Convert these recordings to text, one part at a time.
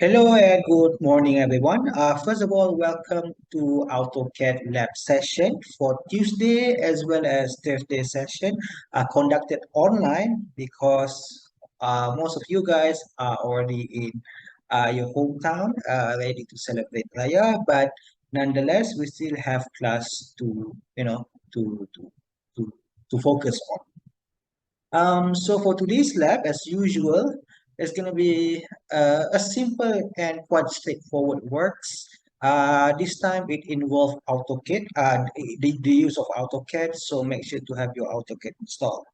Hello and good morning, everyone. First of all, welcome to AutoCAD lab session for Tuesday as well as Thursday session conducted online because most of you guys are already in your hometown ready to celebrate Raya, but nonetheless, we still have class to, to, to, to focus on. So for today's lab, as usual, it's going to be a simple and quite straightforward works. This time it involves AutoCAD, the use of AutoCAD, so make sure to have your AutoCAD installed.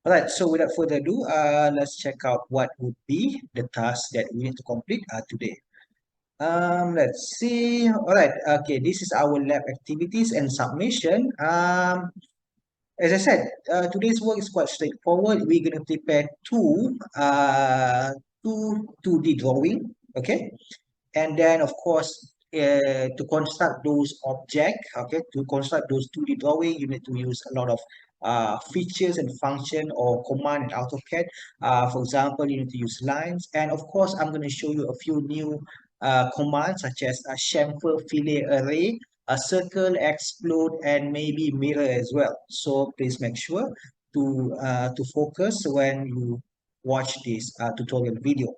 All right, so without further ado, let's check out what would be the task that we need to complete today. Let's see. All right, okay, this is our lab activities and submission. As I said, today's work is quite straightforward. We're going to prepare two 2D drawing, okay? And then, of course, to construct those objects, okay, to construct those 2D drawing, you need to use a lot of features and function or command in AutoCAD. For example, you need to use lines. And of course, I'm going to show you a few new commands such as a chamfer, fillet, array, a circle, explode, and maybe mirror as well. So please make sure to focus when you watch this tutorial video.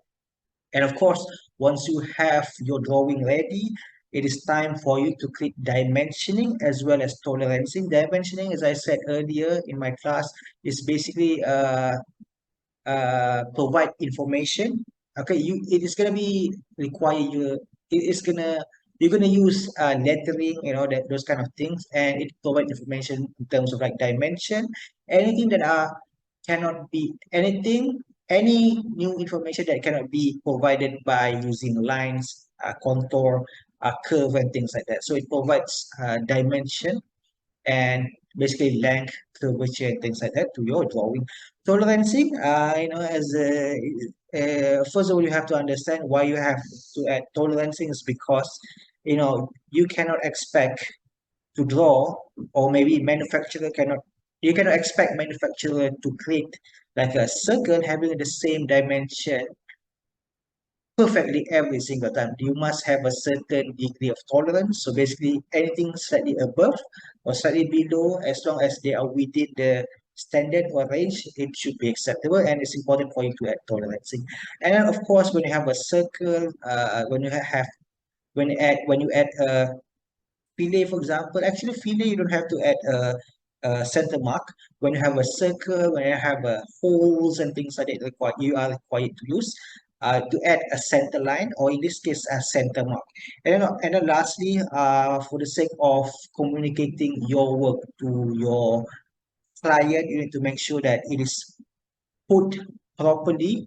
And of course, once you have your drawing ready, it is time for you to click dimensioning as well as tolerancing. Dimensioning, as I said earlier in my class, is basically provide information. Okay, it is gonna be require you. It is gonna you're gonna use lettering, those kind of things, and it provide information in terms of like dimension, anything that cannot be anything, any new information that cannot be provided by using lines, contour, curve, and things like that. So it provides dimension and basically length, curvature, and things like that to your drawing. Tolerancing, first of all, you have to understand why you have to add tolerancing is because, you cannot expect to draw, or maybe you cannot expect manufacturer to create like a circle having the same dimension perfectly every single time. You must have a certain degree of tolerance. So basically, anything slightly above or slightly below, as long as they are within the standard or range, it should be acceptable. And it's important for you to add tolerancing. And then, of course, when you have a circle, when you add a fillet, for example, actually fillet you don't have to add a center mark. When you have a circle, when you have holes and things like that, you are required to use to add a center line, or in this case a center mark. And then lastly, for the sake of communicating your work to your client, you need to make sure that it is put properly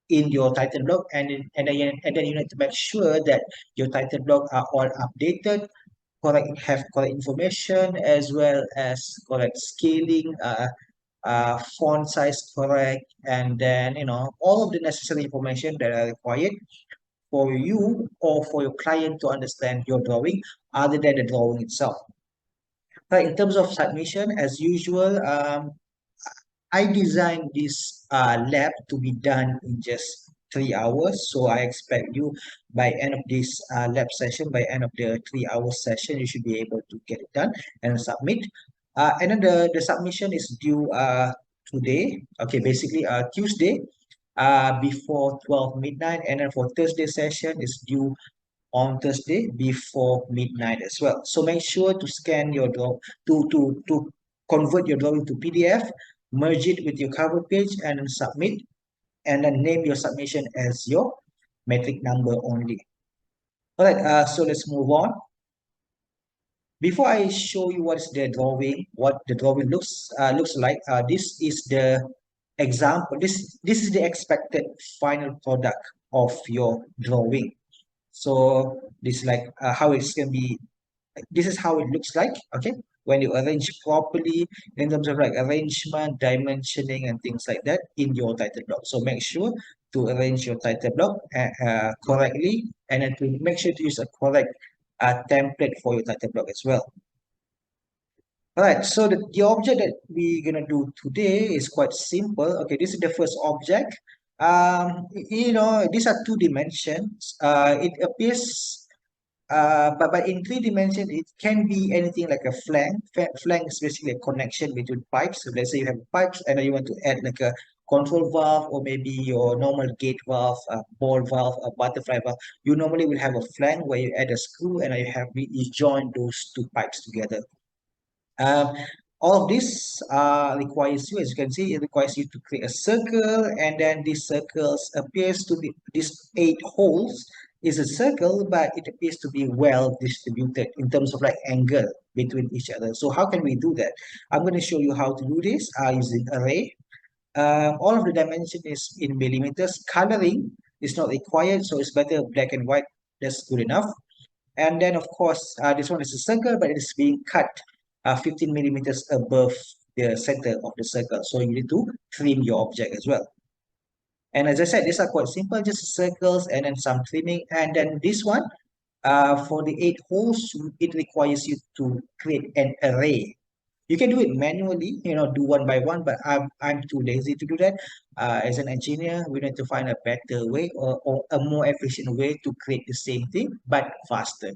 in your title block, and then you need to make sure that your title block are all updated, have correct information, as well as correct scaling, font size correct, and then all of the necessary information that are required for you or for your client to understand your drawing other than the drawing itself. Right, in terms of submission, as usual, I designed this lab to be done in just 3 hours. So I expect you by end of this lab session, by end of the 3 hour session, you should be able to get it done and submit. And then the submission is due today. Okay, basically Tuesday before 12 midnight. And then for Thursday session is due on Thursday before midnight as well. So make sure to scan your draw to convert your drawing to PDF, merge it with your cover page, and then submit, and then name your submission as your metric number only. All right, so let's move on. Before I show you what is the drawing, what the drawing looks like, this is the example. This is the expected final product of your drawing. So this is like how it's gonna be. This is how it looks like. Okay, when you arrange properly in terms of like arrangement, dimensioning, and things like that in your title block. So make sure to arrange your title block correctly, and then to make sure to use a correct template for your title block as well. All right, so the object that we're gonna do today is quite simple. Okay, this is the first object. These are two dimensions. It appears, but in three dimensions, it can be anything like a flank. Flank is basically a connection between pipes. So let's say you have pipes and then you want to add like a control valve or maybe your normal gate valve, a ball valve, a butterfly valve. You normally will have a flank where you add a screw and you join those two pipes together. Um, all of this requires you, as you can see, it requires you to create a circle, and then these circles appears to be these 8 holes is a circle, but it appears to be well distributed in terms of like angle between each other. So how can we do that? I'm going to show you how to do this using array. All of the dimension is in millimeters. Coloring is not required, so it's better black and white. That's good enough. And then, of course, this one is a circle, but it is being cut 15 millimeters above the center of the circle. So you need to trim your object as well. And as I said, these are quite simple, just circles and then some trimming. And then this one, for the 8 holes, it requires you to create an array. You can do it manually, do one by one, but I'm too lazy to do that. As an engineer, we need to find a better way or a more efficient way to create the same thing, but faster.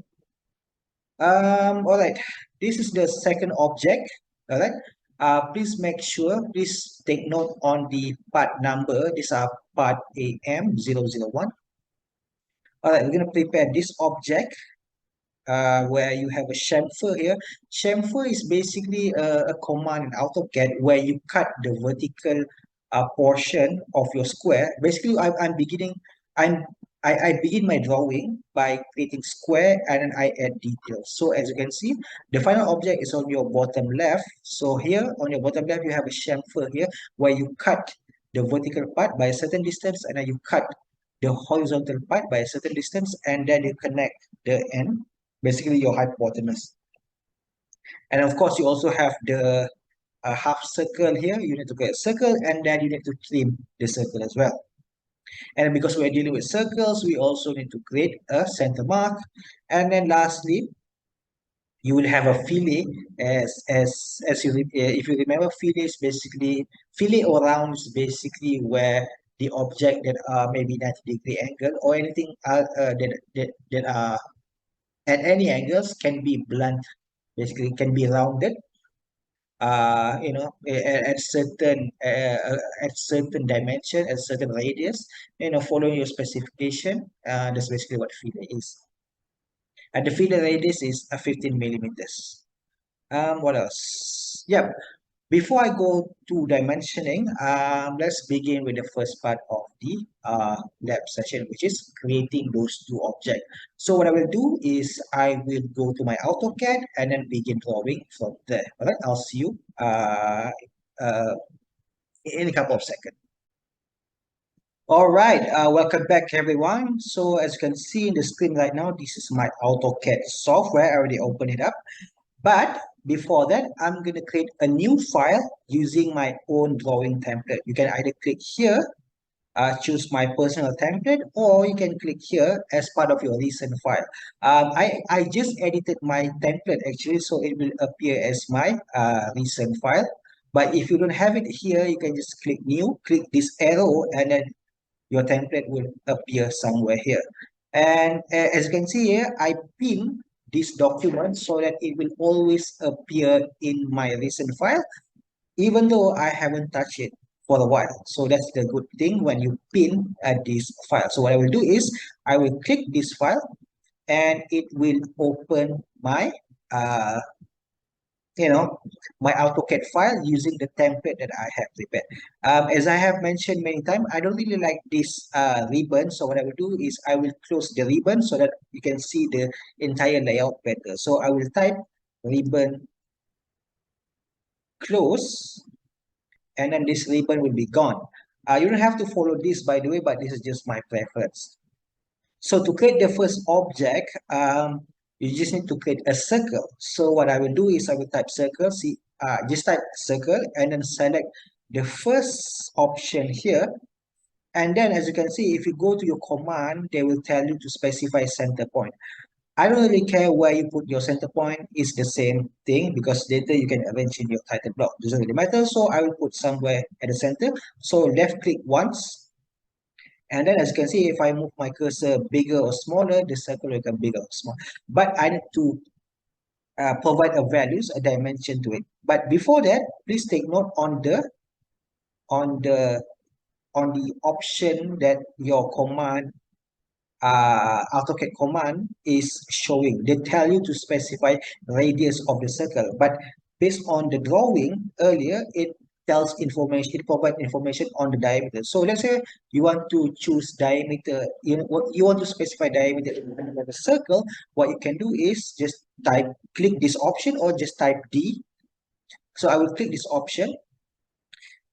All right, this is the second object. All right. Please take note on the part number. These are part AM001. All right, we're going to prepare this object where you have a chamfer here. Chamfer is basically a command in AutoCAD where you cut the vertical portion of your square. Basically, I'm I begin my drawing by creating square and then I add details. So as you can see, the final object is on your bottom left. So here on your bottom left, you have a chamfer here where you cut the vertical part by a certain distance and then you cut the horizontal part by a certain distance and then you connect the end, basically your hypotenuse. And of course, you also have the half circle here. You need to create a circle and then you need to trim the circle as well. And because we're dealing with circles, we also need to create a center mark. And then lastly, you will have a fillet if you remember, fillet is basically fillet or round is basically where the object that are maybe 90-degree angle or anything that are at any angles can be blunt, basically can be rounded at certain dimension, at certain radius, following your specification. That's basically what fillet is. And the fillet radius is 15 millimeters. What else? Yep. Before I go to dimensioning, let's begin with the first part of the lab session, which is creating those two objects. So what I will do is I will go to my AutoCAD and then begin drawing from there. All right, I'll see you uh, in a couple of seconds. All right, welcome back everyone. So as you can see in the screen right now, this is my AutoCAD software. I already opened it up. But before that, I'm going to create a new file using my own drawing template. You can either click here, choose my personal template, or you can click here as part of your recent file. I just edited my template actually, so it will appear as my recent file. But if you don't have it here, you can just click new, click this arrow, and then your template will appear somewhere here. And as you can see here, I pin this document so that it will always appear in my recent file, even though I haven't touched it for a while. So that's the good thing when you pin this file. So what I will do is I will click this file and it will open my my AutoCAD file using the template that I have prepared. As I have mentioned many times, I don't really like this ribbon. So what I will do is I will close the ribbon so that you can see the entire layout better. So I will type ribbon close, and then this ribbon will be gone. You don't have to follow this, by the way, but this is just my preference. So to create the first object, you just need to create a circle. So what I will do is I will type circle, just type circle and then select the first option here. And then as you can see, if you go to your command, they will tell you to specify center point. I don't really care where you put your center point. It's the same thing because later you can arrange in your title block. Doesn't really matter. So I will put somewhere at the center. So left click once And then as you can see, if I move my cursor bigger or smaller, the circle will become bigger or small. But I need to provide a values, a dimension to it. But before that, please take note on the on the option that your command AutoCAD command is showing. They tell you to specify radius of the circle, but based on the drawing earlier, it tells information, it provides information on the diameter. So let's say you want to choose diameter, you want to specify diameter of the circle. What you can do is just click this option or just type D. So I will click this option,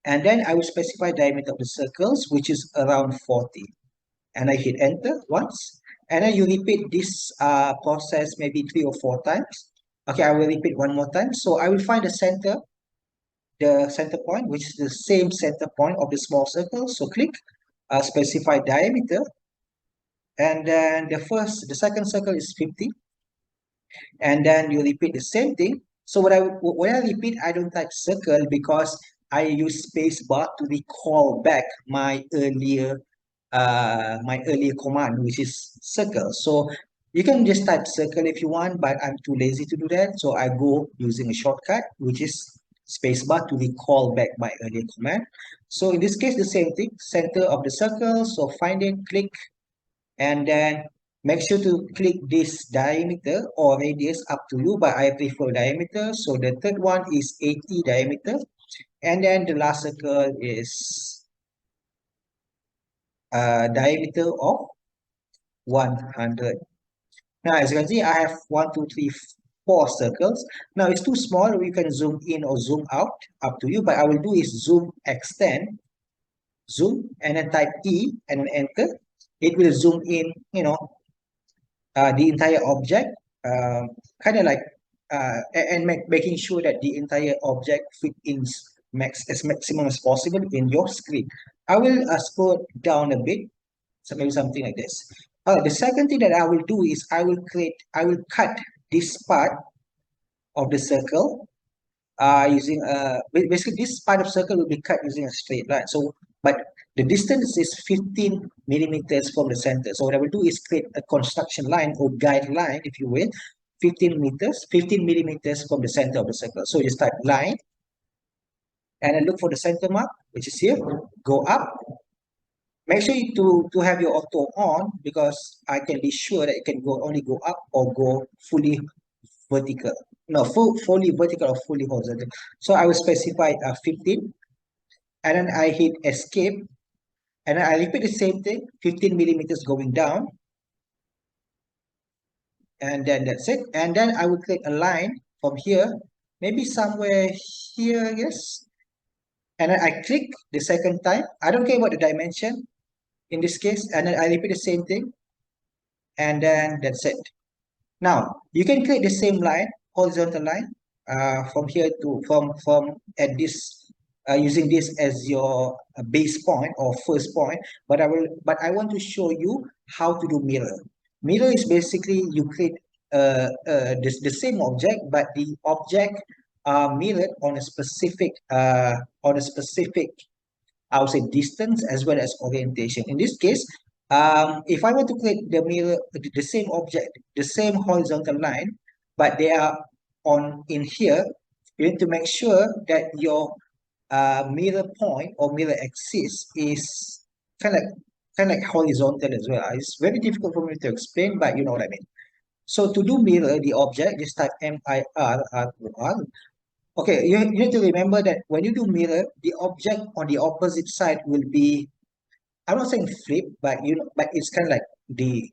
and then I will specify diameter of the circles, which is around 40. And I hit enter once, and then you repeat this process maybe 3 or 4 times. Okay, I will repeat one more time. So I will find the center point, which is the same center point of the small circle. So click specify diameter, and then the second circle is 50, and then you repeat the same thing. So when I repeat, I don't type circle because I use space bar to recall back my earlier command, which is circle. So you can just type circle if you want, but I'm too lazy to do that. So I go using a shortcut, which is spacebar to recall back my earlier command. So in this case, the same thing, center of the circle. So find it, click, and then make sure to click this diameter or radius, up to you, but I prefer diameter. So the third one is 80 diameter. And then the last circle is diameter of 100. Now, as you can see, I have 1, 2, 3, 4 circles. Now, it's too small. We can zoom in or zoom out, up to you. But I will do is zoom, extend, zoom, and then type E and then enter. It will zoom in, the entire object, kind of like, and making sure that the entire object fit in as maximum as possible in your screen. I will scroll down a bit, so maybe something like this. The second thing that I will do is I will cut this part of the circle using basically this part of circle will be cut using a straight line. So, but the distance is 15 millimeters from the center. So what I will do is create a construction line or guideline, if you will, 15 millimeters from the center of the circle. So just type line, and then look for the center mark, which is here. Go up. Make sure to have your auto on, because I can be sure that it can only go up or go fully vertical. No, fully vertical or fully horizontal. So I will specify 15, and then I hit escape, and then I repeat the same thing, 15 millimeters going down, and then that's it. And then I will create a line from here, maybe somewhere here, I guess. And then I click the second time. I don't care about the dimension in this case, and then I repeat the same thing, and then that's it. Now you can create the same line, horizontal line, from here to from at this using this as your base point or first point. But I want to show you how to do mirror. Mirror is basically you create the same object, but the object mirrored on a specific, I would say, distance as well as orientation. In this case, if I want to create the mirror, the same object, the same horizontal line, but they are on in here, you need to make sure that your mirror point or mirror axis is kind of like horizontal as well. It's very difficult for me to explain, but you know what I mean. So to do mirror the object, just type MIRROR. Okay, you need to remember that when you do mirror, the object on the opposite side will be, I'm not saying flip, but but it's kind of like they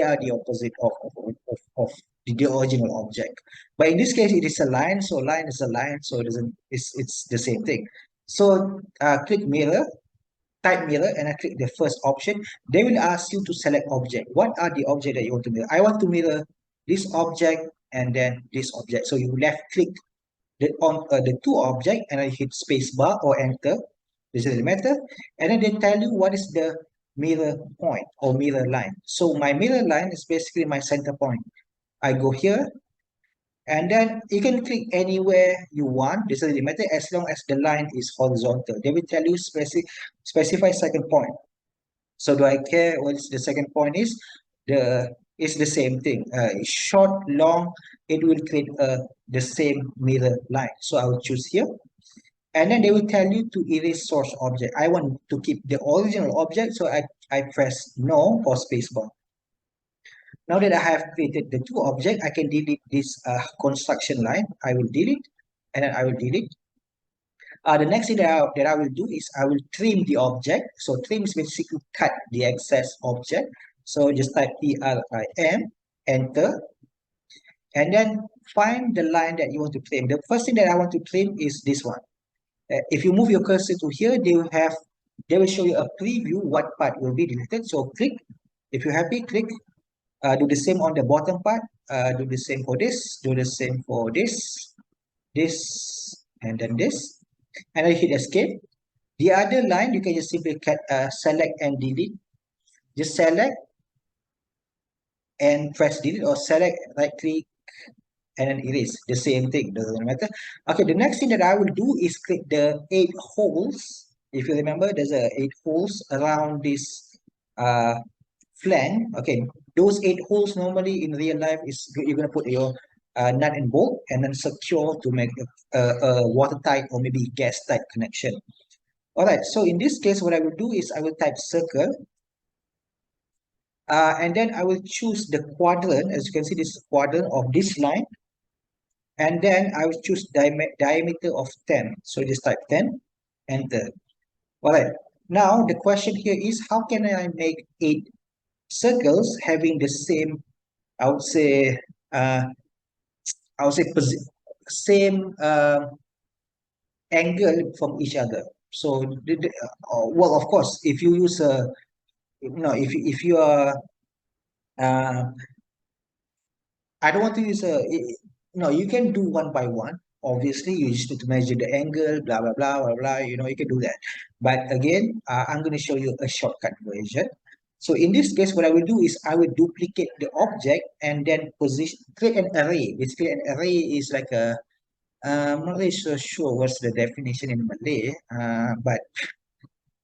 are the opposite of the original object. But in this case, it is a line, so line is a line, so it doesn't, it's the same thing. So click mirror, type mirror, and I click the first option. They will ask you to select object. What are the object that you want to mirror? I want to mirror this object and then this object. So you left click the two object, and I hit space bar or enter. This is the matter, and then they tell you what is the mirror point or mirror line. So my mirror line is basically my center point. I go here, and then you can click anywhere you want. This is the matter, as long as the line is horizontal. They will tell you specify second point. So do I care? What is the second point is it's the same thing. Short, long, it will create the same mirror line. So I will choose here. And then they will tell you to erase source object. I want to keep the original object, so I press no or spacebar. Now that I have created the two objects, I can delete this construction line. I will delete, and then I will delete. The next thing that I will do is I will trim the object. So trim is basically cut the excess object. So just type TRIM, enter, and then find the line that you want to trim. The first thing that I want to trim is this one. If you move your cursor to here, they will show you a preview what part will be deleted. So click. If you're happy, click. Do the same on the bottom part. Do the same for this. Do the same for this, and then this. And I hit escape. The other line, you can just simply select and delete. Just select and press delete, or select, right click, and then erase. The same thing, doesn't matter. Okay, the next thing that I will do is click the 8 holes. If you remember, there's 8 holes around this flank. Okay, those 8 holes normally in real life is you're going to put your nut and bolt and then secure to make a watertight or maybe gas tight connection. All right, so in this case, what I will do is I will type circle, and then I will choose the quadrant. As you can see, this quadrant of this line, and then I will choose diameter of 10. So just type 10, enter. All right, now the question here is, how can I make 8 circles having the same, I would say, same angle from each other? So, well, of course, if you use a, if you are, uh, I don't want to use no, you can do one by one. Obviously, you just need to measure the angle, blah, blah, blah, blah, blah, you can do that. But again, I'm going to show you a shortcut version. So in this case, what I will do is I will duplicate the object and then create an array. Basically, an array is like I'm not really so sure what's the definition in Malay,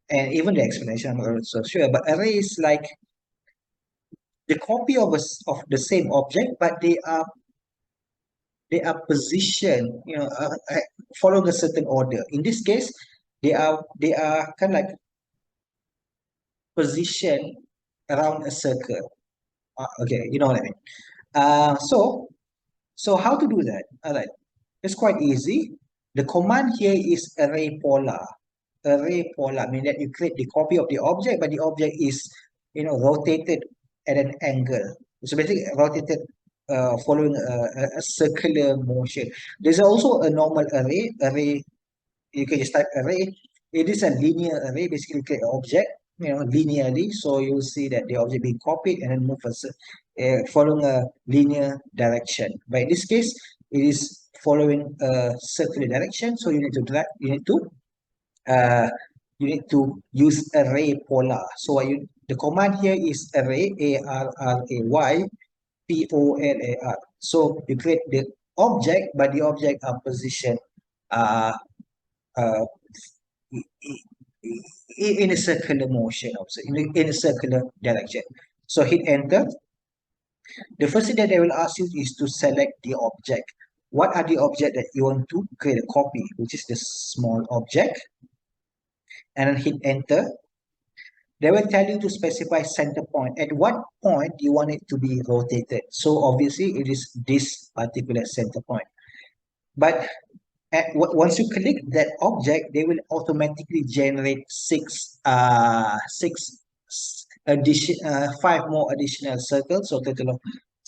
and even the explanation, I'm not so sure. But array is like the copy of the same object, but they are positioned, following a certain order. In this case, they are kind of like positioned around a circle. Okay, you know what I mean. So how to do that? All right, it's quite easy. The command here is array polar. Array polar means that you create the copy of the object, but the object is rotated at an angle. So basically rotated following a circular motion. There's also a normal array. You can just type array. It is a linear array, basically create an object, linearly. So you'll see that the object being copied and then move following a linear direction. But in this case, it is following a circular direction. So you need to drag. Uh, you need to use array polar. So the command here is array, ARRAY, POLAR. So you create the object, but the object are positioned uh, uh, in a circular motion, also in a circular direction. So hit enter. The first thing that they will ask you is to select the object. What are the object that you want to create a copy, which is the small object, and then hit enter. They will tell you to specify center point. At what point you want it to be rotated. So obviously it is this particular center point. But once you click that object, they will automatically generate five more additional circles. So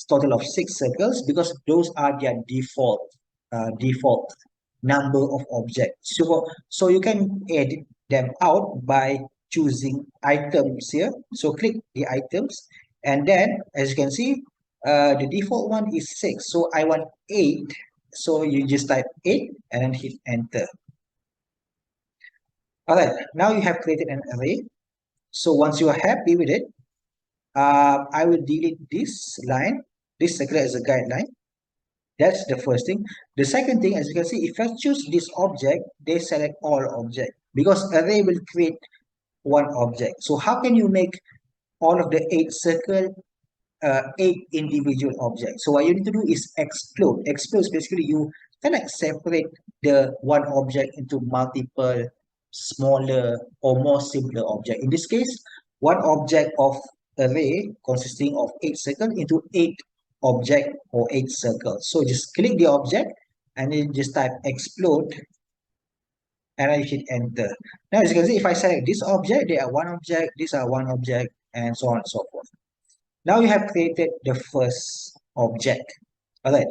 total of 6 circles, because those are their default number of objects. So you can edit them out by choosing items here. So click the items, and then as you can see, the default one is 6. So I want 8. So you just type 8 and then hit enter. All right, now you have created an array. So once you are happy with it, I will delete this line. This circle as a guideline. That's the first thing. The second thing, as you can see, if I choose this object, they select all object, because array will create one object. So how can you make all of the 8 circle 8 individual objects? So what you need to do is explode. Explode is basically you kind of separate the one object into multiple smaller or more simpler object. In this case, one object of array consisting of 8 circles into 8 object or 8 circles. So just click the object and then just type explode and then you hit enter. Now as you can see, if I select this object, they are one object, these are one object, and so on and so forth. Now you have created the first object. All right.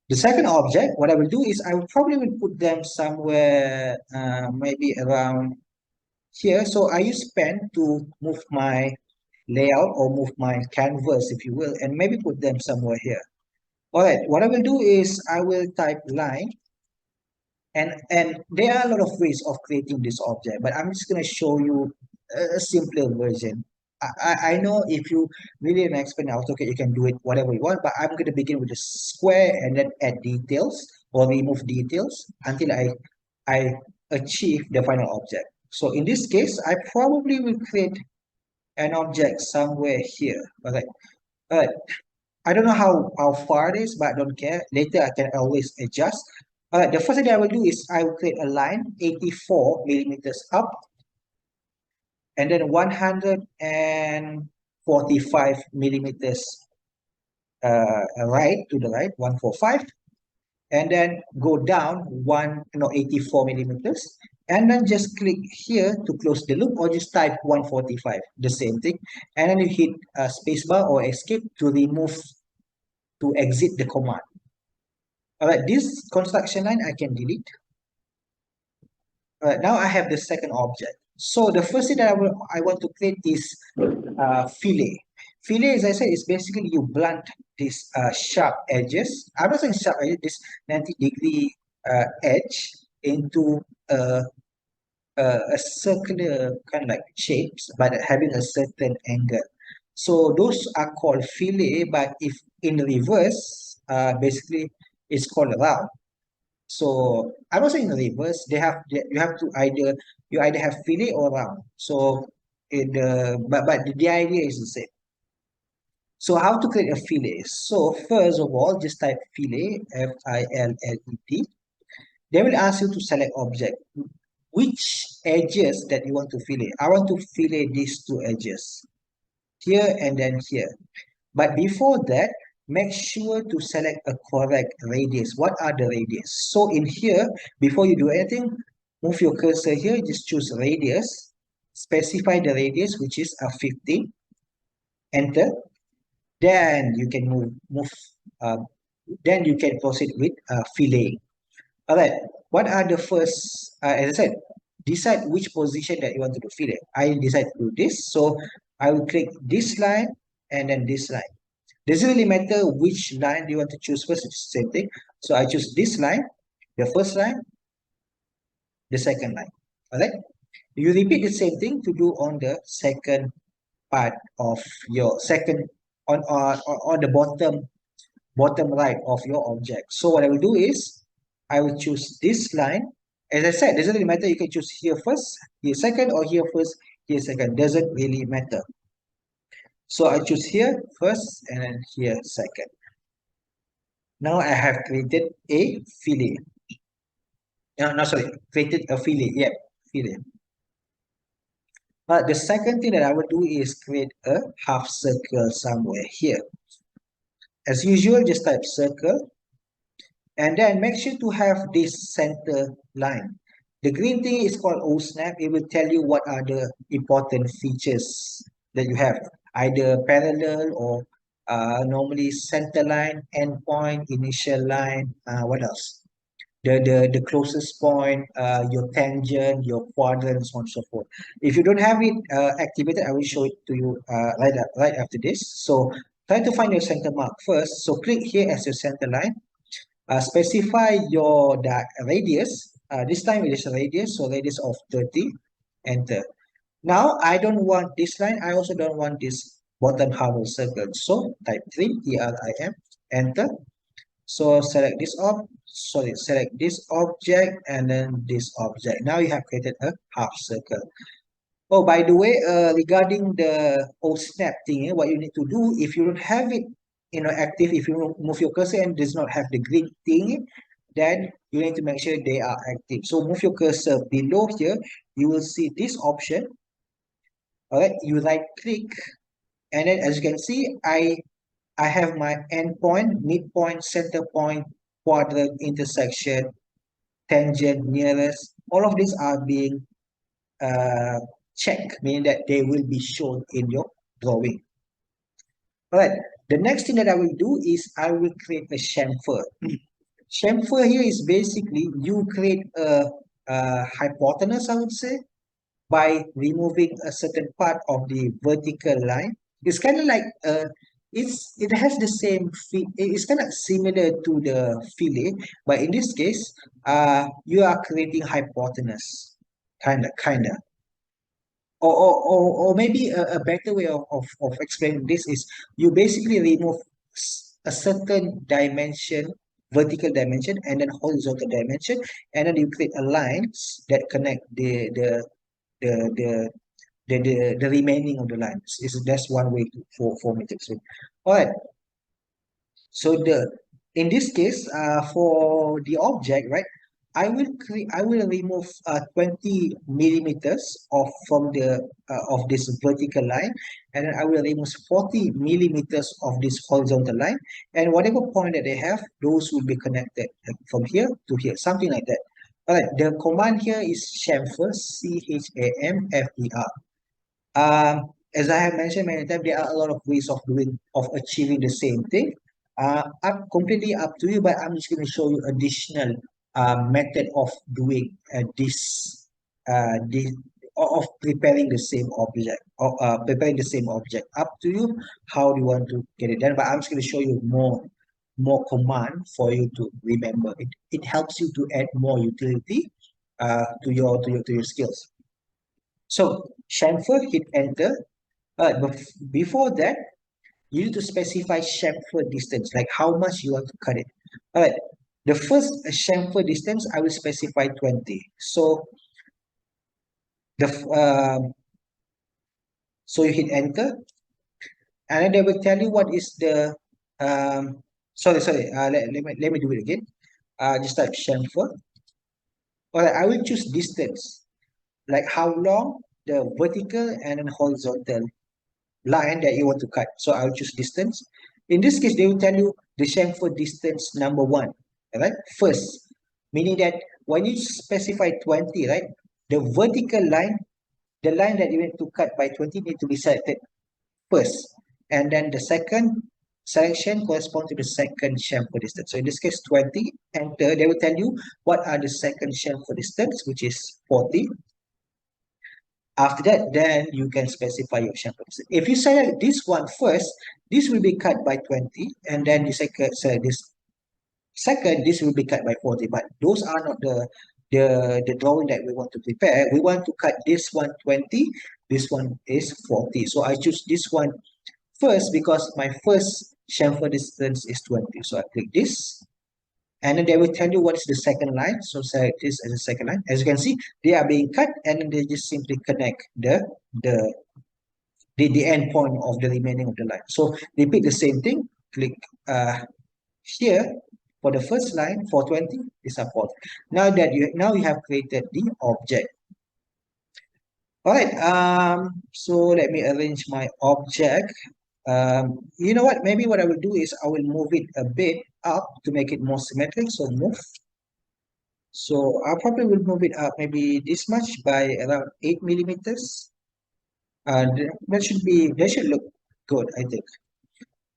The second object, what I will do is I will probably will put them somewhere, maybe around here. So I use pen to move my layout or move my canvas, if you will, and maybe put them somewhere here. All right. What I will do is I will type line, and there are a lot of ways of creating this object, but I'm just going to show you a simpler version. I know if you really an expert in AutoCAD, you can do it whatever you want, but I'm going to begin with a square and then add details or remove details until I achieve the final object. So in this case, I probably will create an object somewhere here. All right. I don't know how far it is, but I don't care. Later, I can always adjust. All right, the first thing I will do is I will create a line 84 millimeters up and then 145 millimeters right to the right, 145, and then go down 84 millimeters, and then just click here to close the loop or just type 145, the same thing, and then you hit spacebar or escape to remove to exit the command. All right, this construction line I can delete. All right, now I have the second object. So the first thing that I want to create is fillet. Fillet, as I said, is basically you blunt these sharp edges. I'm not saying sharp edges, this 90-degree edge into a circular kind of like shapes, but having a certain angle. So those are called fillet, but if in reverse, basically it's called round. So I was in reverse. You have to either have fillet or round. So but the idea is the same. So how to create a fillet? So first of all, just type fillet, fillet. They will ask you to select object. Which edges that you want to fillet? I want to fillet these two edges, here and then here. But before that, make sure to select a correct radius. What are the radius? So in here, before you do anything, move your cursor here, just choose radius, specify the radius, which is a 15, enter. Then you can uh, then you can proceed with fillet. All right, what are the first, as I said, decide which position that you want to do fillet. I decide to do this. So I will click this line and then this line. Doesn't really matter which line you want to choose first, it's the same thing. So I choose this line, the first line, the second line. All right. You repeat the same thing to do on the second part of your second on the bottom right of your object. So what I will do is I will choose this line. As I said, doesn't really matter. You can choose here first, here second, or here first, here second. Doesn't really matter. So I choose here first and then here second. Now I have created a fillet. No, sorry, created a fillet. Yeah, fillet. But the second thing that I will do is create a half circle somewhere here. As usual, just type circle and then make sure to have this center line. The green thing is called O-snap. It will tell you what are the important features that you have, either parallel or normally center line, endpoint, initial line, what else? The closest point, your tangent, your quadrant, so on and so forth. If you don't have it activated, I will show it to you right after this. So try to find your center mark first. So click here as your center line. Specify your radius. This time it is a radius, so radius of 30. Enter. Now I don't want this line. I also don't want this bottom half of circle. So type trim, T-R-I-M. Enter. So select this object and then this object. Now you have created a half circle. Oh, by the way, regarding the oh snap thing, what you need to do if you don't have it, active, if you move your cursor and does not have the green thing, then you need to make sure they are active. So move your cursor below here, you will see this option. All right, you right click, and then as you can see, I have my endpoint, midpoint, center point, quadrant, intersection, tangent, nearest. All of these are being uh, checked, meaning that they will be shown in your drawing. All right. The next thing that I will do is I will create a chamfer. Chamfer here is basically you create a hypotenuse, I would say, by removing a certain part of the vertical line. It's kind of like it has the same it's kind of similar to the fillet, but in this case, you are creating hypotenuse, kind of. Or maybe a better way of explaining this is you basically remove a certain dimension, vertical dimension, and then horizontal dimension, and then you create a lines that connect the the the remaining of the lines. Is that's one way for me to explain. All right. So in this case, for the object, right, I will remove 20 millimeters of this vertical line, and then I will remove 40 millimeters of this horizontal line, and whatever point that they have, those will be connected from here to here, something like that. All right, the command here is chamfer, chamfer. As I have mentioned many times, there are a lot of ways of achieving the same thing. Up completely up to you, but I'm just going to show you additional method of doing this of preparing the same object or preparing the same object. Up to you how you want to get it done. But I'm just going to show you more command for you to remember. It helps you to add more utility to your skills. So chamfer, hit enter. Before that, you need to specify chamfer distance, like how much you want to cut it. All right. The first chamfer distance, I will specify 20. The f- um, so you hit enter, and then they will tell you what is the sorry. Let me do it again. Just type chamfer. All right. I will choose distance, like how long the vertical and then horizontal line that you want to cut. So I'll choose distance. In this case, they will tell you the chamfer distance number one, right? First, meaning that when you specify 20, right, the vertical line, the line that you want to cut by 20 need to be selected first. And then the second selection correspond to the second chamfer distance. So in this case, 20, enter, they will tell you what are the second chamfer distance, which is 40. After that, then you can specify your chamfer distance. If you select this one first, this will be cut by 20, and then the second, this will be cut by 40. But those are not the drawing that we want to prepare. We want to cut this one 20, this one is 40. So I choose this one first because my first chamfer distance is 20. So I click this, and then they will tell you what is the second line. So select this as a second line. As you can see, they are being cut, and then they just simply connect the the end point of the remaining of the line. So repeat the same thing. Click here for the first line for 20 is a 40. Now you have created the object. All right. So let me arrange my object. You know what? Maybe what I will do is I will move it a bit up to make it more symmetric. So move. So I probably will move it up maybe this much by around 8 millimeters. That should look good, I think.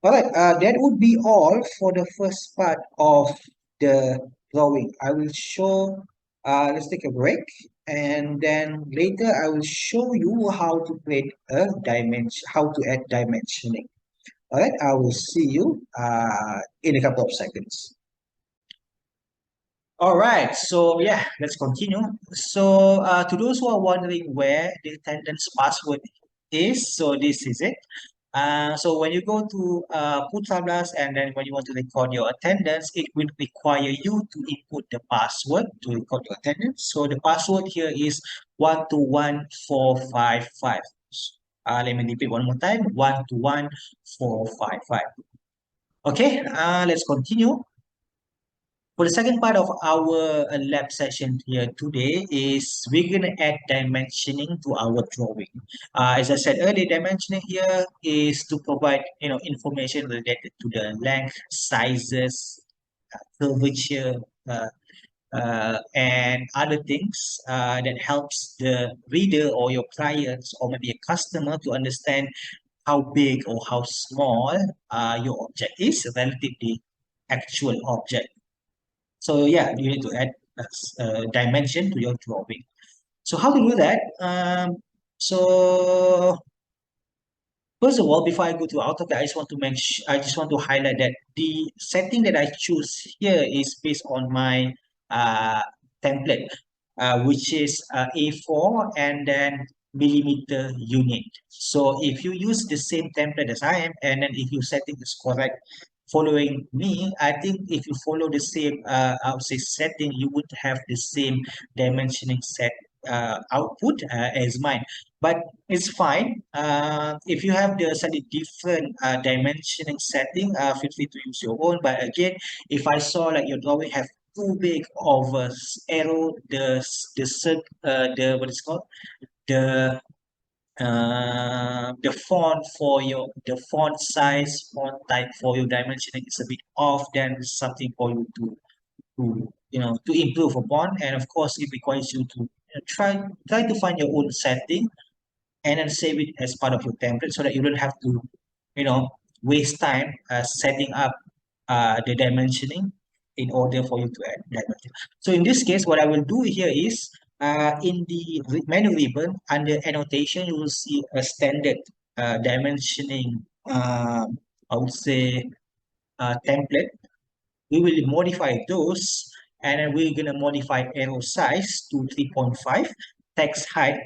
All right, that would be all for the first part of the drawing. I will show, let's take a break, and then later I will show you how to create a dimension, how to add dimensioning. All right, I will see you in a couple of seconds. All right, so yeah, let's continue. So to those who are wondering where the attendance password is, so this is it. So when you go to put tablas and then when you want to record your attendance, it will require you to input the password to record your attendance. So the password here is 121455. Let me repeat one more time, 121455. Okay, let's continue. For the second part of our lab session here today is we're going to add dimensioning to our drawing. As I said earlier, dimensioning here is to provide information related to the length, sizes, curvature, uh, and other things that helps the reader or your clients or maybe a customer to understand how big or how small your object is relative to the actual object. So yeah, you need to add a dimension to your drawing. So how to do that? So first of all, before I go to AutoCAD, I just want to highlight that the setting that I choose here is based on my uh, template, which is A4 and then millimeter unit. So if you use the same template as I am, and then if your setting is correct, following me, I think if you follow the same, I would say setting, you would have the same dimensioning set output as mine. But it's fine. If you have the slightly different dimensioning setting, feel free to use your own. But again, if I saw like your drawing have too big of a arrow, the what is called the font for your the font size, font type for your dimensioning is a bit off, then it's something for you to improve upon. And of course, it requires you to try to find your own setting and then save it as part of your template so that you don't have to, you know, waste time setting up the dimensioning in order for you to add dimension. So in this case, what I will do here is in the menu ribbon under annotation, you will see a standard dimensioning, I would say, template. We will modify those, and then we're going to modify arrow size to 3.5, text height,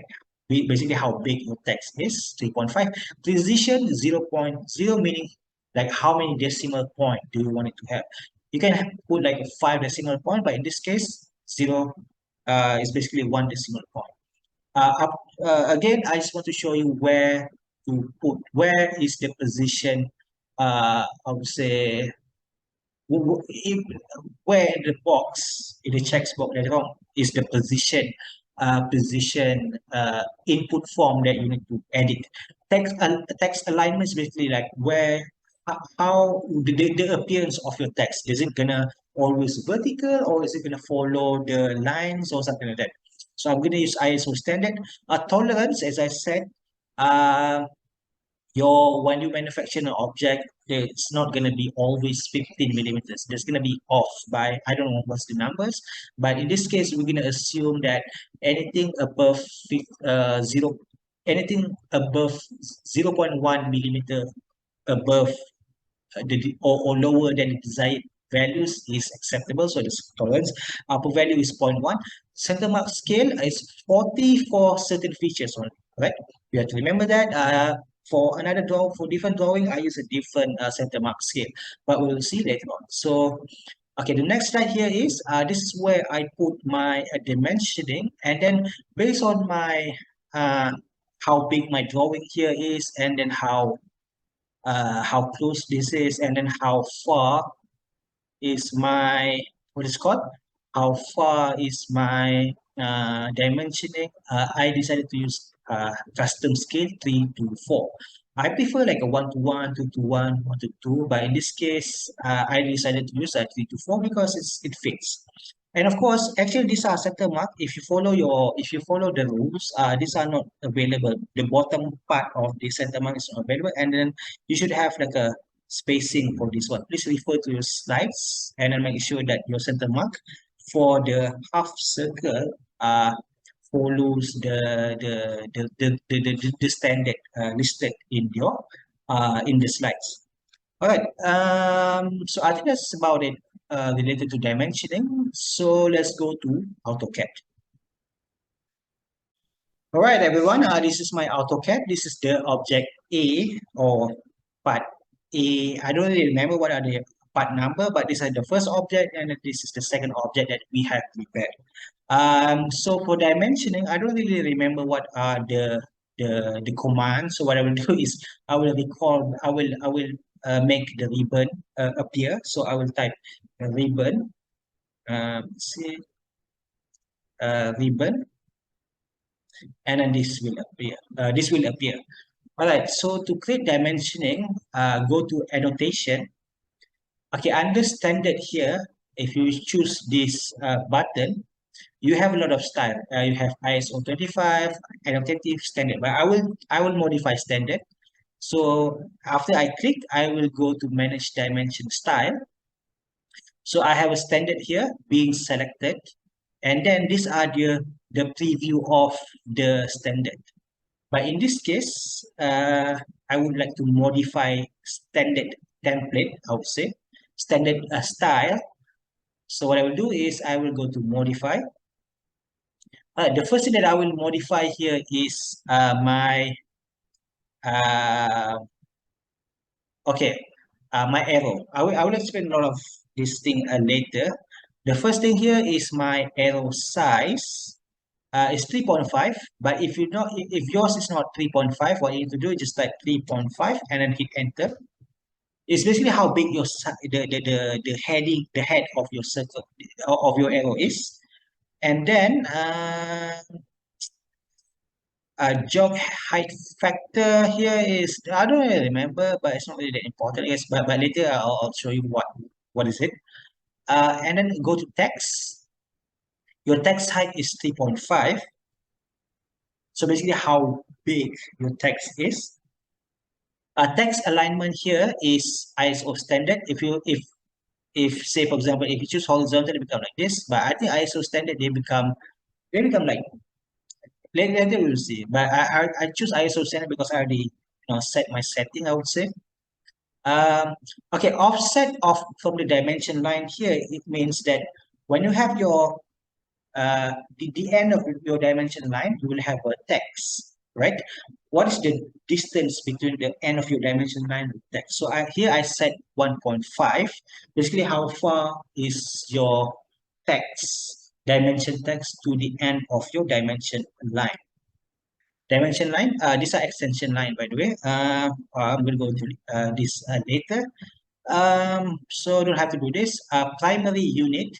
basically how big your text is, 3.5, precision 0.0, meaning like how many decimal point do you want it to have. You can put like a 5 decimal point, but in this case 0 is basically 1 decimal point. Again, I just want to show you where is the position, I would say, if where in the box, in the text box later on, is the position input form that you need to edit. Text alignment is basically like how the appearance of your text. Is it gonna always vertical or is it gonna follow the lines or something like that? So I'm gonna use ISO standard. Tolerance, as I said, uh, when you manufacture an object, it's not going to be always 15 millimeters. There's going to be off by, I don't know what's the numbers, but in this case, we're going to assume that anything above 0, anything above 0.1 millimeter above or lower than the desired values is acceptable. So this tolerance upper value is 0.1. Center mark scale is 40 for certain features only, right? You have to remember that. For another for different drawing, I use a different center mark scale, but we'll see later on. So, okay, the next slide here is this is where I put my dimensioning, and then based on my how big my drawing here is, and then how close this is, and then how far is my what is called how far is my dimensioning. I decided to use custom scale 3 to 4. I prefer like a 1 to 1, 2 to 1, 1 to 2, but in this case, I decided to use a 3 to 4 because it fits. And of course, actually, these are center mark. If you follow the rules, these are not available. The bottom part of the center mark is not available, and then you should have like a spacing for this one. Please refer to your slides and then make sure that your center mark for the half circle follows the standard listed in the slides. All right. So I think that's about it related to dimensioning. So let's go to AutoCAD. All right, everyone. This is my AutoCAD. This is the object A or part A. I don't really remember what are the part number, but this is the first object, and this is the second object that we have prepared. So for dimensioning, I don't really remember what are the commands. So what I will do is I will make the ribbon appear. So I will type ribbon, see ribbon, and then this will appear. This will appear. All right, so to create dimensioning, go to annotation. Okay, under standard here, if you choose this button, you have a lot of style. You have ISO 25, annotative, standard. But I will modify standard. So after I click, I will go to manage dimension style. So I have a standard here being selected. And then these are the preview of the standard. But in this case, I would like to modify standard template, I would say, standard style. So what I will do is I will go to modify. The first thing that I will modify here is uh, okay, my arrow. I will explain a lot of this thing later. The first thing here is my arrow size. Is 3.5, but if you know if yours is not 3.5, what you need to do is just type 3.5 and then hit enter. It's basically how big your the head of your circle of your arrow is. And then jog height factor here is, I don't really remember, but it's not really that important, I guess. But later I'll show you what is it. And then go to text. Your text height is 3.5. So basically how big your text is. Text alignment here is ISO standard. If say for example, if you choose horizontal, it become like this. But I think ISO standard they become like, later we'll see. But I choose ISO standard because I already set my setting, I would say. Okay, offset of from the dimension line here, it means that when you have your the end of your dimension line, you will have a text, right? What is the distance between the end of your dimension line and text? So here I set 1.5. Basically, how far is your text, dimension text to the end of your dimension line? Dimension line, these are extension line, by the way. I'm going to go into this later. So don't have to do this. Primary unit.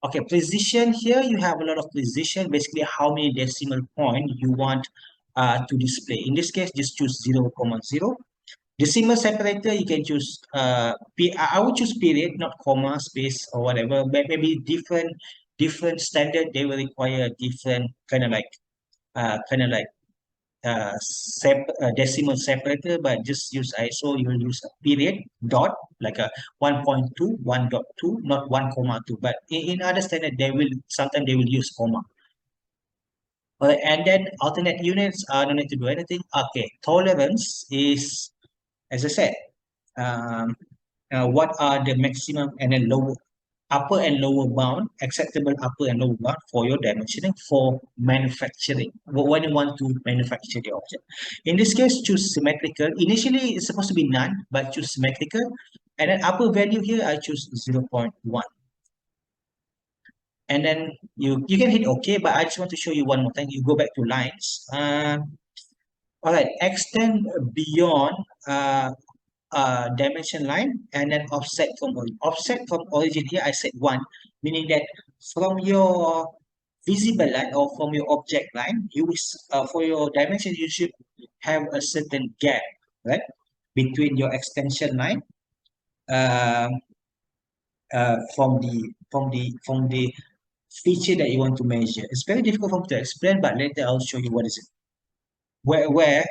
Okay, precision here, you have a lot of precision, basically how many decimal point you want to display. In this case, just choose 0.0. Decimal separator, you can choose, I would choose period, not comma, space, or whatever, but maybe different standard, they will require different kind of like decimal separator, but just use ISO, you will use a period, dot, like a 1.2, 1.2, not 1 comma 2. But in other standard, sometimes they will use comma. And then alternate units, no need to do anything. Okay, tolerance is, as I said, um, what are the maximum and then lower upper and lower bound, acceptable upper and lower bound for your dimensioning for manufacturing, when you want to manufacture the object. In this case, choose symmetrical. Initially, it's supposed to be none, but choose symmetrical. And then upper value here, I choose 0.1. And then you can hit OK, but I just want to show you one more thing. You go back to lines. All right, extend beyond dimension line and then offset from origin. Offset from origin here, I said 1, meaning that from your visible line or from your object line, for your dimension, you should have a certain gap, right, between your extension line um, from the feature that you want to measure. It's very difficult for me to explain, but later I'll show you what is it. Where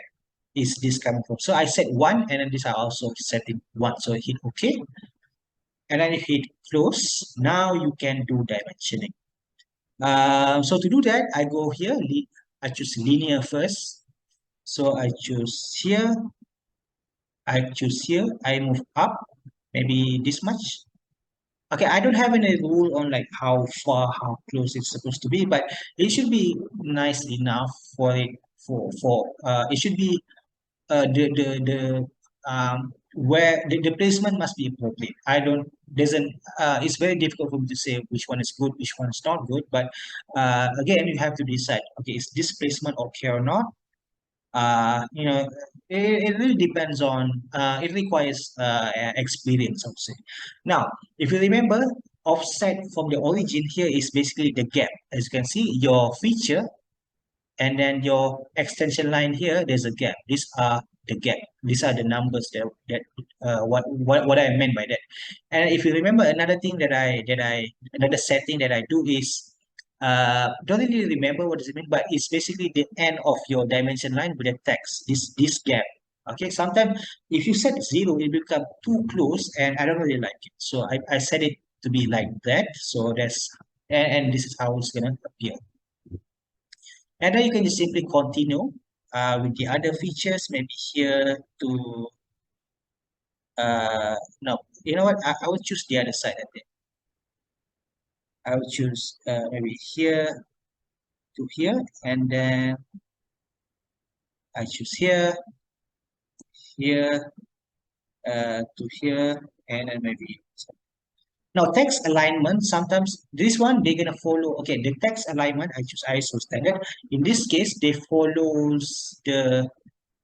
is this coming from? So I set 1, and then this I also setting 1. So hit OK. And then if hit close, now you can do dimensioning. So to do that, I go here, I choose linear first. So I choose here, I move up, maybe this much. Okay, I don't have any rule on like how far, how close it's supposed to be, but it should be nice enough for it it should be where the placement must be appropriate. I don't doesn't it's very difficult for me to say which one is good, which one is not good, but again you have to decide, okay, is this placement okay or not? You know, it really depends on, it requires experience, I would say. Now, if you remember, offset from the origin here is basically the gap. As you can see, your feature and then your extension line here, there's a gap. These are the gap. These are the numbers that what I meant by that. And if you remember, another thing another setting that I do is don't really remember what does it mean, but it's basically the end of your dimension line with the text. This gap. Okay, sometimes if you set zero, it become too close, and I don't really like it. So I set it to be like that. So and this is how it's gonna appear. And then you can just simply continue with the other features, maybe here to, no, you know what, I will choose the other side, I think. I will choose maybe here to here, and then I choose here, to here, and then maybe. Now, text alignment, sometimes this one, they're going to follow, okay, the text alignment, I choose ISO standard. In this case, they follows the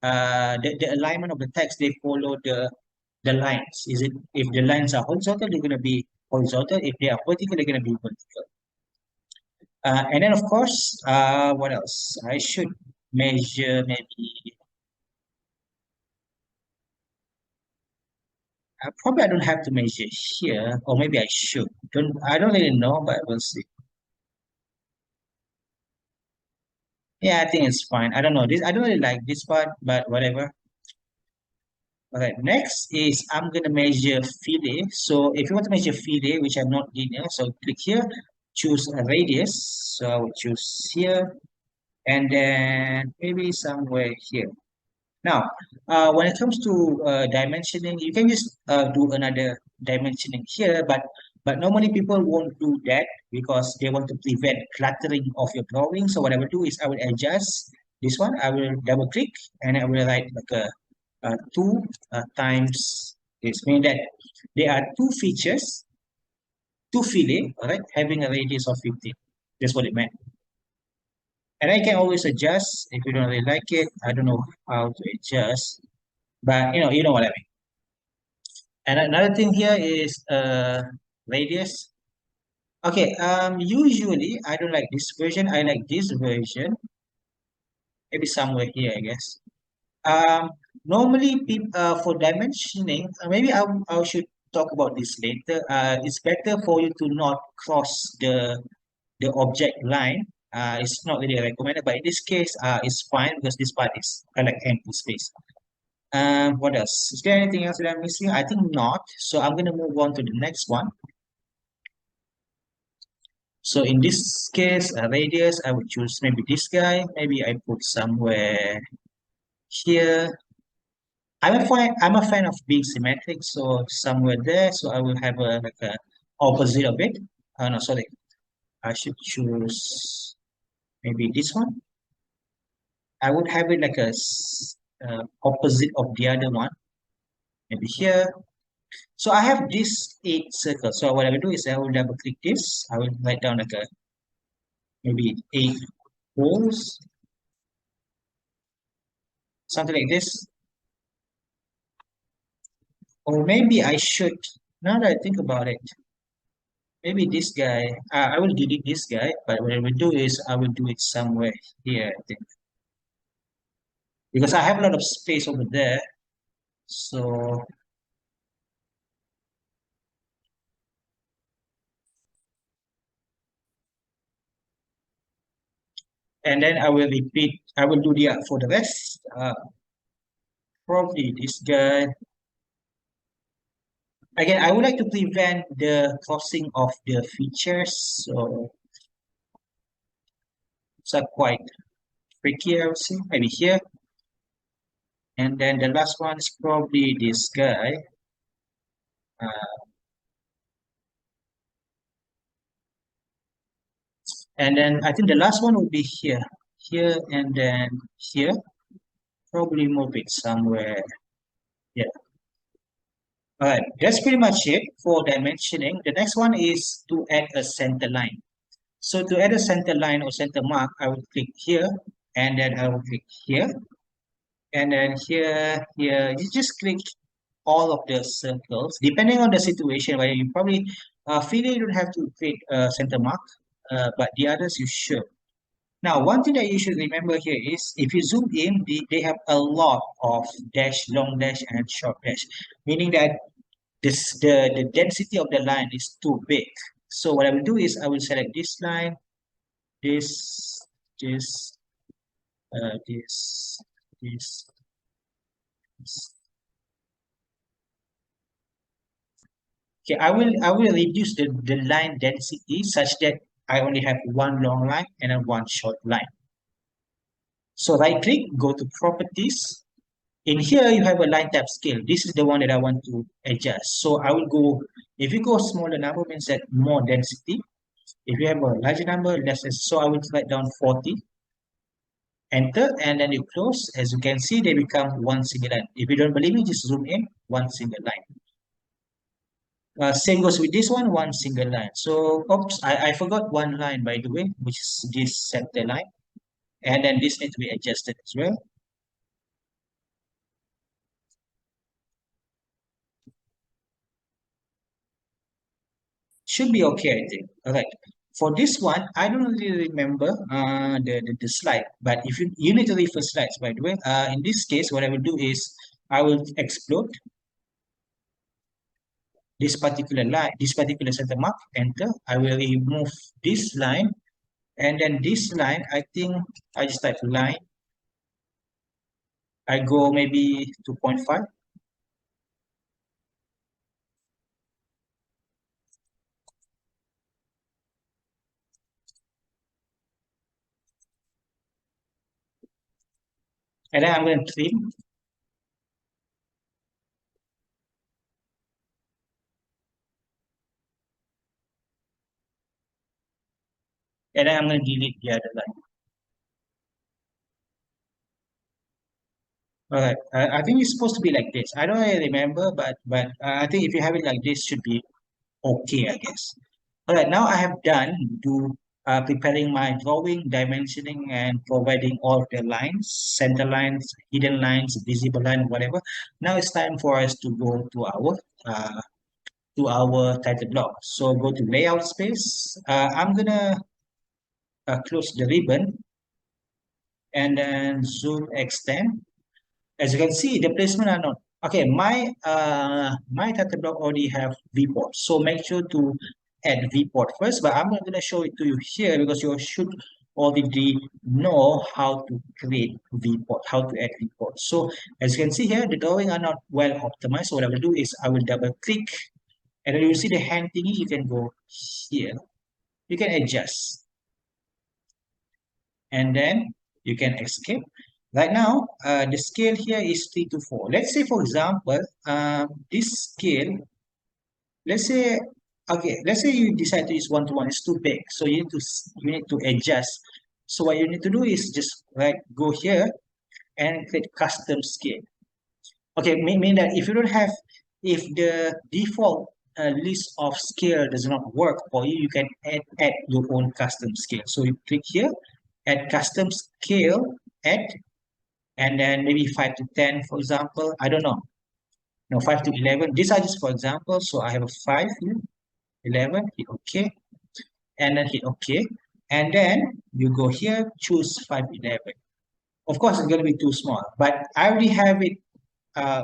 alignment of the text, they follow the lines. Is it, if the lines are horizontal, they're going to be horizontal. If they are vertical, they're going to be vertical. And then of course, what else? I should measure maybe. Probably I don't have to measure here, or maybe I should. I don't really know, but we'll see. Yeah, I think it's fine. I don't know this. I don't really like this part, but whatever. Okay, next is I'm gonna measure fillet. So if you want to measure fillet, which I'm not linear, so click here, choose a radius. So I will choose here, and then maybe somewhere here. Now, when it comes to dimensioning, you can just do another dimensioning here, but normally people won't do that because they want to prevent cluttering of your drawing. So what I will do is I will adjust this one. I will double click and I will write like a 2 times this, meaning that there are two features, two fillet, all right, having a radius of 15. That's what it meant. And I can always adjust if you don't really like it. I don't know how to adjust, but you know what I mean. And another thing here is radius. Okay, usually I don't like this version. I like this version. Maybe somewhere here, I guess. Um, normally, for dimensioning, maybe I should talk about this later. It's better for you to not cross the object line. It's not really recommended, but in this case, it's fine because this part is kind of like empty space. What else? Is there anything else that I'm missing? I think not. So I'm gonna move on to the next one. So in this case, radius, I would choose maybe this guy. Maybe I put somewhere here. I'm a fan of being symmetric, so somewhere there. So I will have a like a opposite of it. No, sorry. I should choose maybe this one. I would have it like opposite of the other one. Maybe here. So I have this 8 circles. So what I will do is I will double click this. I will write down like maybe 8 holes, something like this. Or maybe I should, now that I think about it, maybe this guy, I will delete this guy, but what I will do is I will do it somewhere here, I think. Because I have a lot of space over there. So, and then I will repeat, I will do the for the rest. Probably this guy. Again, I would like to prevent the crossing of the features. So it's quite tricky, I would say. Maybe here. And then the last one is probably this guy. Uh, And then I think the last one will be here, here, and then here. Probably move it somewhere. Yeah. All right. That's pretty much it for dimensioning. The next one is to add a center line. So to add a center line or center mark, I will click here, and then I will click here, and then here, here. You just click all of the circles, depending on the situation. Where you probably feel you don't have to create a center mark, but the others you should. Now, one thing that you should remember here is if you zoom in, they have a lot of dash, long dash, and short dash, meaning that the density of the line is too big. So what I will do is I will select this line, this, this, this, this, this. Okay, I will reduce the line density such that I only have one long line and then one short line. So right click, go to properties. In here, you have a line type scale. This is the one that I want to adjust. So I will go, if you go smaller number means that more density. If you have a larger number, less. So I will write down 40, enter, and then you close. As you can see, they become one single line. If you don't believe me, just zoom in, one single line. Same goes with this one single line. So, oops, I forgot one line by the way, which is this center line. And then this needs to be adjusted as well. Should be okay, I think. All right. For this one, I don't really remember the slide, but if you need to refer slides, by the way. In this case, what I will do is I will explode this particular line, this particular center mark, enter. I will remove this line, and then this line, I think I just type line. I go maybe 2.5. And then I'm going to trim, and then I'm going to delete the other line. All right, I think it's supposed to be like this. I don't really remember, but I think if you have it like this, should be okay, I guess. All right, now I have done do preparing my drawing, dimensioning, and providing all of the lines, center lines, hidden lines, visible line, whatever. Now it's time for us to go to our title block. So go to layout space. I'm gonna close the ribbon and then zoom extend. As you can see, the placement are not okay. My title block already have viewport, so make sure to add viewport first. But I'm not gonna show it to you here because you should already know how to create viewport, how to add viewport. So as you can see here, the drawing are not well optimized. So what I will do is I will double click, and then you see the hand thingy. You can go here. You can adjust, and then you can escape. Right now, the scale here is 3 to 4. Let's say, for example, this scale, let's say, okay, let's say you decide to use 1 to 1, it's too big. So you need to adjust. So what you need to do is just go here and create custom scale. Okay, mean that if you don't have, if the default list of scale does not work for you, you can add your own custom scale. So you click here, add custom scale, add, and then maybe 5 to 10, for example. I don't know. No, 5 to 11. These are just for example. So I have a 5 here, 11, hit OK, and then hit OK. And then you go here, choose 511. Of course, it's going to be too small, but I already have it. I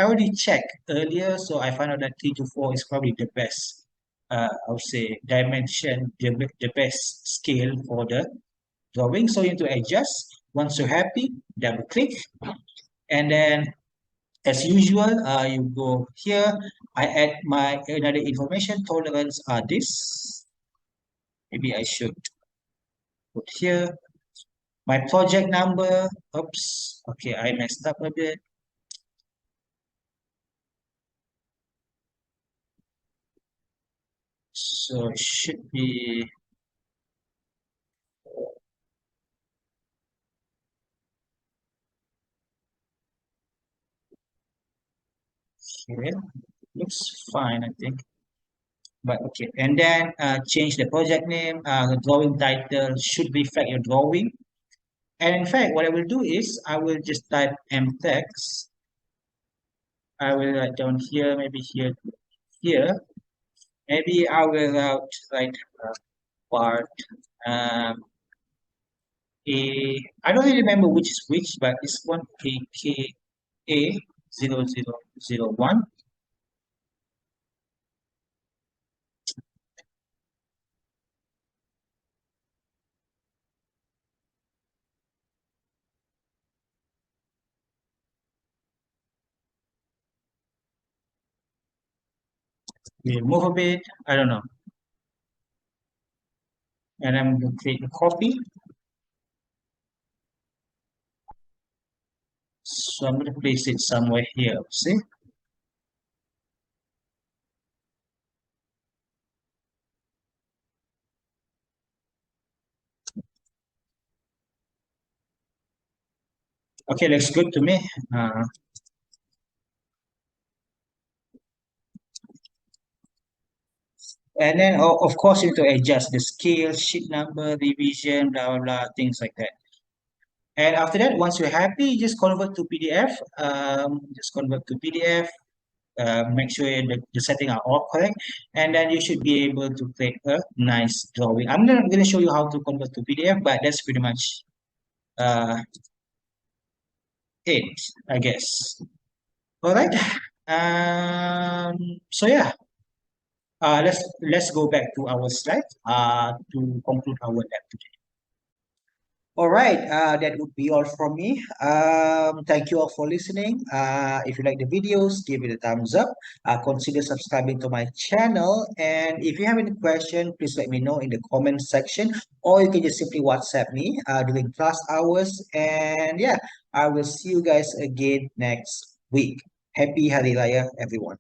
already checked earlier, so I found out that 3 to 4 is probably the best, I would say, dimension, the best scale for the drawing. So you need to adjust. Once you're happy, double click, and then as usual, you go here. I add my another information tolerance are this. Maybe I should put here my project number. Oops. Okay, I messed up a bit. So it should be Okay, looks fine, I think. But okay, and then change the project name. The drawing title should reflect your drawing. And in fact, what I will do is I will just type mtext. I will write down here, maybe here, here. Maybe I will write part um, A. I don't really remember which is which, but it's one AKA 0001. We move a bit. I don't know. And I'm going to create a copy. So I'm going to place it somewhere here. See? Okay, looks good to me. And then, of course, you need to adjust the scale, sheet number, revision, blah, blah, blah, things like that. And after that, once you're happy, just convert to PDF. Just convert to PDF. Make sure the setting are all correct, and then you should be able to create a nice drawing. I'm not going to show you how to convert to PDF, but that's pretty much uh, it, I guess. All right. So yeah, let's go back to our slide to conclude our lab today. All right, that would be all from me. Thank you all for listening. If you like the videos, give it a thumbs up. Consider subscribing to my channel. And if you have any question, please let me know in the comment section, or you can just simply WhatsApp me during class hours. And yeah, I will see you guys again next week. Happy Hari Raya, everyone.